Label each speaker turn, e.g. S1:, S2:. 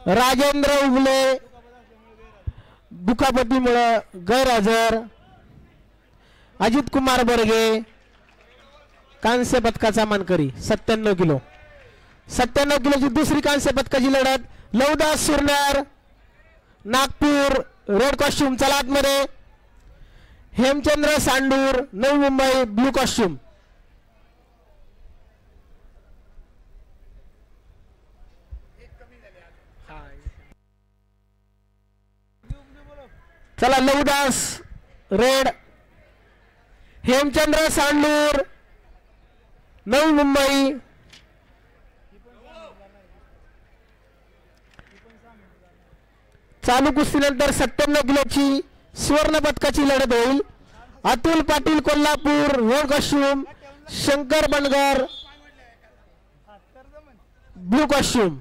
S1: राजेंद्र उगले दुखापतीमुळे गैरहजर। अजित कुमार बर्गे कांस्य पदकाचा मानकरी 97 किलो। 97 किलोची दुसरी कांस्य पदकाची लढत। लवदास सुरनार नागपूर रेड कॉस्ट्यूम चला आतमध्ये। Hemchandra सांडूर Navi Mumbai blue costume. चला लवदास रेड हेमचंद्र सांडूर नवी मुंबई। चालू कुस्तीनंतर 97 किलोची सुवर्ण पदकाची लढत होईल। Atul Patil Kolhapur red costume Shankar Bangar blue costume.